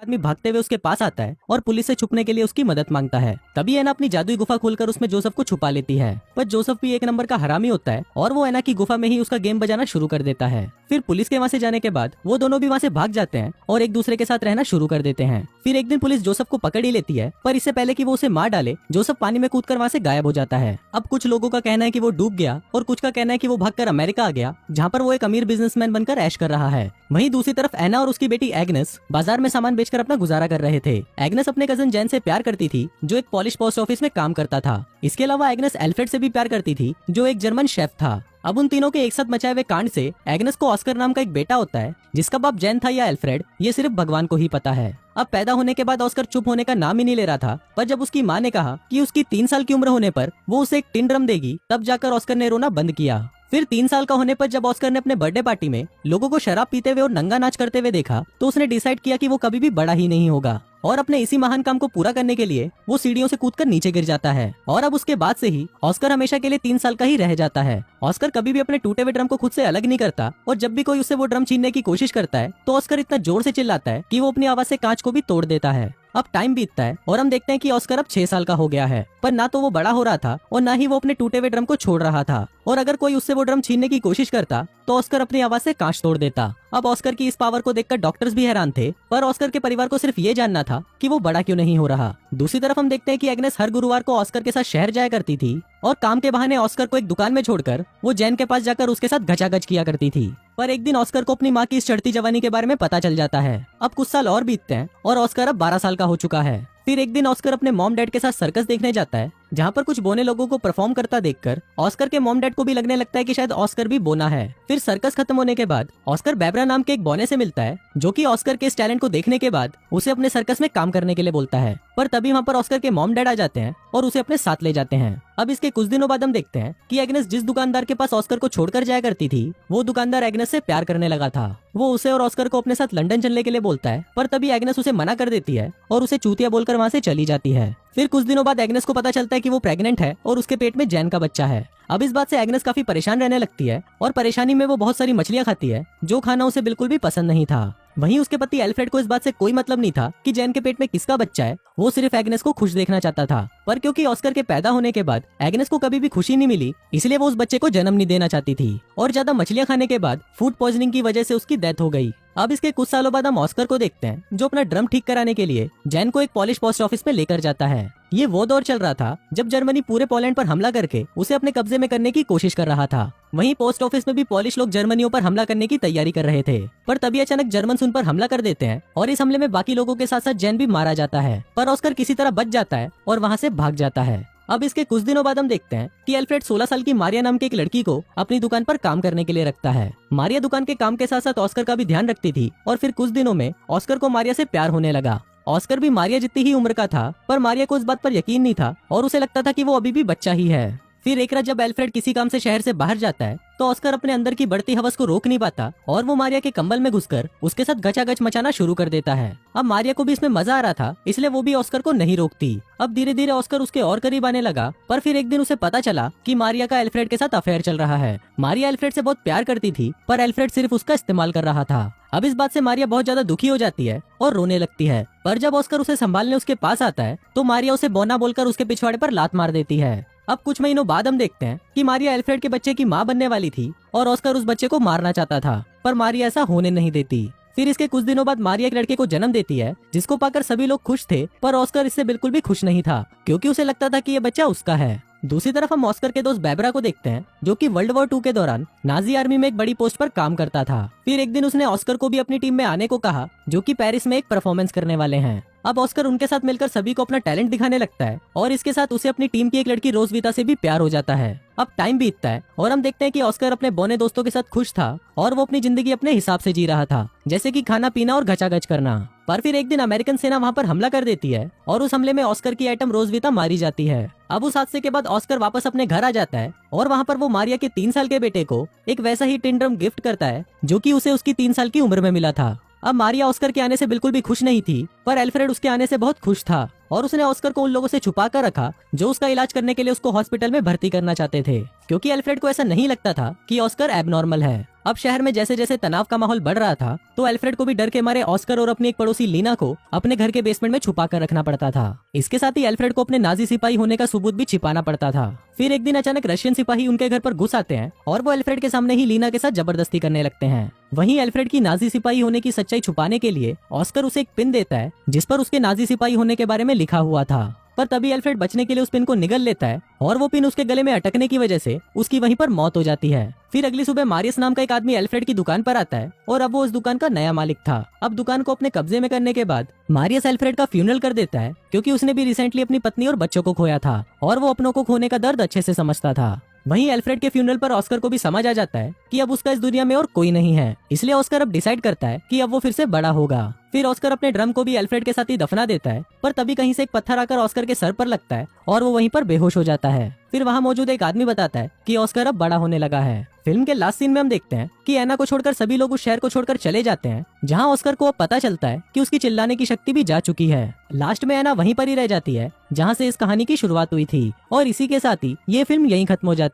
आदमी भागते हुए उसके पास आता है और पुलिस से छुपने के लिए उसकी मदद मांगता है। तभी एना अपनी जादुई गुफा खोलकर उसमें जोसेफ को छुपा लेती है। पर जोसेफ भी एक नंबर का हरामी होता है और वो एना की गुफा में ही उसका गेम बजाना शुरू कर देता है। फिर पुलिस के वहाँ से जाने के बाद वो दोनों भी वहाँ से भाग जाते हैं और एक दूसरे के साथ रहना शुरू कर देते हैं। फिर एक दिन पुलिस जोसेफ को पकड़ ही लेती है, पर इससे पहले कि वो उसे मार डाले जोसेफ पानी में कूदकर वहाँ से गायब हो जाता है। अब कुछ लोगों का कहना है कि वो डूब गया और कुछ का कहना है कि वो भागकर अमेरिका आ गया, जहाँ पर वो एक अमीर बिजनेसमैन बनकर ऐश कर रहा है। वहीं दूसरी तरफ एना और उसकी बेटी एग्नेस बाजार में सामान बेचकर अपना गुजारा कर रहे थे। एग्नेस अपने कजन जैन से प्यार करती थी, जो एक पॉलिश पोस्ट ऑफिस में काम करता था। इसके अलावा एग्नेस एल्फ्रेड से भी प्यार करती थी, जो एक जर्मन शेफ था। अब उन तीनों के एक साथ मचाए हुए कांड से एग्नेस को ऑस्कर नाम का एक बेटा होता है, जिसका बाप जैन था या एल्फ्रेड ये सिर्फ भगवान को ही पता है। अब पैदा होने के बाद ऑस्कर चुप होने का नाम ही नहीं ले रहा था, पर जब उसकी माँ ने कहा कि उसकी 3 साल की उम्र होने पर वो उसे एक टिन ड्रम देगी, तब जाकर ऑस्कर ने रोना बंद किया। फिर 3 साल का होने पर जब ऑस्कर ने अपने बर्थडे पार्टी में लोगों को शराब पीते हुए और नंगा नाच करते हुए देखा, तो उसने डिसाइड किया कि वो कभी भी बड़ा ही नहीं होगा और अपने इसी महान काम को पूरा करने के लिए वो सीढ़ियों से कूदकर नीचे गिर जाता है। और अब उसके बाद से ही ऑस्कर हमेशा के लिए 3 साल का ही रह जाता है। ऑस्कर कभी भी अपने टूटे हुए ड्रम को खुद से अलग नहीं करता और जब भी कोई उससे वो ड्रम छीनने की कोशिश करता है तो ऑस्कर इतना जोर से चिल्लाता है कि वो अपनी आवाज से कांच को भी तोड़ देता है। अब टाइम बीतता है और हम देखते हैं कि ऑस्कर अब 6 साल का हो गया है, पर ना तो वो बड़ा हो रहा था और ना ही वो अपने टूटे हुए ड्रम को छोड़ रहा था। और अगर कोई उससे वो ड्रम छीनने की कोशिश करता तो ऑस्कर अपनी आवाज से कांच तोड़ देता। अब ऑस्कर की इस पावर को देखकर डॉक्टर्स भी हैरान थे, पर ऑस्कर के परिवार को सिर्फ ये जानना था कि वो बड़ा क्यों नहीं हो रहा। दूसरी तरफ हम देखते हैं कि एग्नेस हर गुरुवार को ऑस्कर के साथ शहर जाया करती थी और काम के बहाने ऑस्कर को एक दुकान में छोड़कर वो जैन के पास जाकर उसके साथ घचाघच किया करती थी। पर एक दिन ऑस्कर को अपनी माँ की इस चढ़ती जवानी के बारे में पता चल जाता है। अब कुछ साल और बीतते हैं और ऑस्कर अब 12 साल का हो चुका है। फिर एक दिन ऑस्कर अपने मॉम डैड के साथ सर्कस देखने जाता है, जहाँ पर कुछ बोने लोगों को परफॉर्म करता देखकर ऑस्कर के मॉम डैड को भी लगने लगता है कि शायद ऑस्कर भी बोना है। फिर सर्कस खत्म होने के बाद ऑस्कर बेब्रा नाम के एक बोने से मिलता है, जो कि ऑस्कर के इस टैलेंट को देखने के बाद उसे अपने सर्कस में काम करने के लिए बोलता है। पर तभी वहाँ पर ऑस्कर के मॉम डैड आ जाते हैं और उसे अपने साथ ले जाते हैं। अब इसके कुछ दिनों बाद हम देखते हैं कि एग्नेस जिस दुकानदार के पास ऑस्कर को छोड़कर जाया करती थी, वो दुकानदार एग्नेस से प्यार करने लगा था। वो उसे और ऑस्कर को अपने साथ लंदन चलने के लिए बोलता है, पर तभी एग्नेस उसे मना कर देती है और उसे चूतिया बोलकर वहाँ से चली जाती है। फिर कुछ दिनों बाद एग्नेस को पता चलता है कि वो प्रेग्नेंट है और उसके पेट में जैन का बच्चा है। अब इस बात से एग्नेस काफी परेशान रहने लगती है और परेशानी में वो बहुत सारी मछलियां खाती है, जो खाना उसे बिल्कुल भी पसंद नहीं था। वहीं उसके पति एल्फ्रेड को इस बात से कोई मतलब नहीं था कि जैन के पेट में किसका बच्चा है, वो सिर्फ एग्नेस को खुश देखना चाहता था। पर क्योंकि ऑस्कर के पैदा होने के बाद एग्नेस को कभी भी खुशी नहीं मिली, इसलिए वो उस बच्चे को जन्म नहीं देना चाहती थी और ज्यादा मछलियां खाने के बाद फूड पॉइजनिंग की वजह से उसकी डेथ हो गई। अब इसके कुछ सालों बाद हम ऑस्कर को देखते हैं, जो अपना ड्रम ठीक कराने के लिए जैन को एक पॉलिश पोस्ट ऑफिस में लेकर जाता है। ये वो दौर चल रहा था जब जर्मनी पूरे पोलैंड पर हमला करके उसे अपने कब्जे में करने की कोशिश कर रहा था। वहीं पोस्ट ऑफिस में भी पॉलिश लोग जर्मनियों पर हमला करने की तैयारी कर रहे थे, पर तभी अचानक जर्मन उन पर हमला कर देते हैं और इस हमले में बाकी लोगों के साथ साथ जैन भी मारा जाता है। पर ऑस्कर किसी तरह बच जाता है और वहाँ से भाग जाता है। अब इसके कुछ दिनों बाद हम देखते हैं कि एल्फ्रेड 16 साल की मारिया नाम की एक लड़की को अपनी दुकान पर काम करने के लिए रखता है। मारिया दुकान के काम के साथ साथ ऑस्कर का भी ध्यान रखती थी और फिर कुछ दिनों में ऑस्कर को मारिया से प्यार होने लगा। ऑस्कर भी मारिया जितनी ही उम्र का था, पर मारिया को इस बात पर यकीन नहीं था और उसे लगता था कि वो अभी भी बच्चा ही है। फिर एक रात जब एल्फ्रेड किसी काम से शहर से बाहर जाता है, तो ऑस्कर अपने अंदर की बढ़ती हवस को रोक नहीं पाता और वो मारिया के कंबल में घुसकर उसके साथ गचागच मचाना शुरू कर देता है। अब मारिया को भी इसमें मजा आ रहा था, इसलिए वो भी ऑस्कर को नहीं रोकती। अब धीरे धीरे ऑस्कर उसके और करीब आने लगा, पर फिर एक दिन उसे पता चला कि मारिया का एल्फ्रेड के साथ अफेयर चल रहा है। मारिया एल्फ्रेड से बहुत प्यार करती थी, पर एल्फ्रेड सिर्फ उसका इस्तेमाल कर रहा था। अब इस बात से मारिया बहुत ज्यादा दुखी हो जाती है और रोने लगती है, पर जब ऑस्कर उसे संभालने उसके पास आता है तो मारिया उसे बोना बोलकर उसके पिछवाड़े पर लात मार देती है। अब कुछ महीनों बाद हम देखते हैं कि मारिया एल्फ्रेड के बच्चे की माँ बनने वाली थी और ऑस्कर उस बच्चे को मारना चाहता था, पर मारिया ऐसा होने नहीं देती। फिर इसके कुछ दिनों बाद मारिया एक लड़के को जन्म देती है, जिसको पाकर सभी लोग खुश थे, पर ऑस्कर इससे बिल्कुल भी खुश नहीं था, क्योंकि उसे लगता था कि ये बच्चा उसका है। दूसरी तरफ हम ऑस्कर के दोस्त बेब्रा को देखते हैं, जो कि वर्ल्ड वॉर 2 के दौरान नाजी आर्मी में एक बड़ी पोस्ट पर काम करता था। फिर एक दिन उसने ऑस्कर को भी अपनी टीम में आने को कहा, जो कि पेरिस में एक परफॉर्मेंस करने वाले हैं। अब ऑस्कर उनके साथ मिलकर सभी को अपना टैलेंट दिखाने लगता है और इसके साथ उसे अपनी टीम की एक लड़की रोजविता से भी प्यार हो जाता है। अब टाइम बीतता है और हम देखते हैं कि ऑस्कर अपने बौने दोस्तों के साथ खुश था और वो अपनी जिंदगी अपने हिसाब से जी रहा था, जैसे कि खाना पीना और घचाघच करना। पर फिर एक दिन अमेरिकन सेना वहाँ पर हमला कर देती है और उस हमले में ऑस्कर की आइटम रोजविता मारी जाती है। अब उस हादसे के बाद ऑस्कर वापस अपने घर आ जाता है और वहाँ पर वो मारिया के 3 साल के बेटे को एक वैसा ही टिन ड्रम गिफ्ट करता है, जो कि उसे उसकी 3 साल की उम्र में मिला था। अब मारिया ऑस्कर के आने से बिल्कुल भी खुश नहीं थी, पर एल्फ्रेड उसके आने से बहुत खुश था और उसने ऑस्कर को उन लोगों से छुपा कर रखा जो उसका इलाज करने के लिए उसको हॉस्पिटल में भर्ती करना चाहते थे, क्योंकि एल्फ्रेड को ऐसा नहीं लगता था कि ऑस्कर एबनॉर्मल है। अब शहर में जैसे जैसे तनाव का माहौल बढ़ रहा था तो एल्फ्रेड को भी डर के मारे ऑस्कर और अपनी एक पड़ोसी लीना को अपने घर के बेसमेंट में छुपा कर रखना पड़ता था। इसके साथ ही एल्फ्रेड को अपने नाजी सिपाही होने का सबूत भी छिपाना पड़ता था। फिर एक दिन अचानक रशियन सिपाही उनके घर पर घुस आते हैं और वो एल्फ्रेड के सामने ही लीना के साथ जबरदस्ती करने लगते हैं। वहीं एल्फ्रेड की नाजी सिपाही होने की सच्चाई छुपाने के लिए ऑस्कर उसे एक पिन देता है जिस पर उसके नाजी सिपाही होने के बारे में लिखा हुआ था। पर तभी एल्फ्रेड बचने के लिए उस पिन को निगल लेता है और वो पिन उसके गले में अटकने की वजह से उसकी वहीं पर मौत हो जाती है। फिर अगली सुबह मारियस नाम का एक आदमी एल्फ्रेड की दुकान पर आता है और अब वो उस दुकान का नया मालिक था। अब दुकान को अपने कब्जे में करने के बाद मारियस एल्फ्रेड का फ्यूनरल कर देता है क्योंकि उसने भी रिसेंटली अपनी पत्नी और बच्चों को खोया था और वो अपनों को खोने का दर्द अच्छे से समझता था। वहीं एल्फ्रेड के फ्यूनरल पर ऑस्कर को भी समझ आ जाता है कि अब उसका इस दुनिया में और कोई नहीं है, इसलिए ऑस्कर अब डिसाइड करता है कि अब वो फिर से बड़ा होगा। फिर ऑस्कर अपने ड्रम को भी एल्फ्रेड के साथ ही दफना देता है, पर तभी कहीं से एक पत्थर आकर ऑस्कर के सर पर लगता है और वो वहीं पर बेहोश हो जाता है। फिर वहाँ मौजूद एक आदमी बताता है कि ऑस्कर अब बड़ा होने लगा है। फिल्म के लास्ट सीन में हम देखते हैं कि एना को छोड़कर सभी लोग उस शहर को छोड़कर चले जाते हैं, जहाँ ऑस्कर को अब पता चलता है कि उसकी चिल्लाने की शक्ति भी जा चुकी है। लास्ट में एना वहीं पर ही रह जाती है जहाँ से इस कहानी की शुरुआत हुई थी और इसी के साथ ही ये फिल्म यहीं खत्म हो जाती है।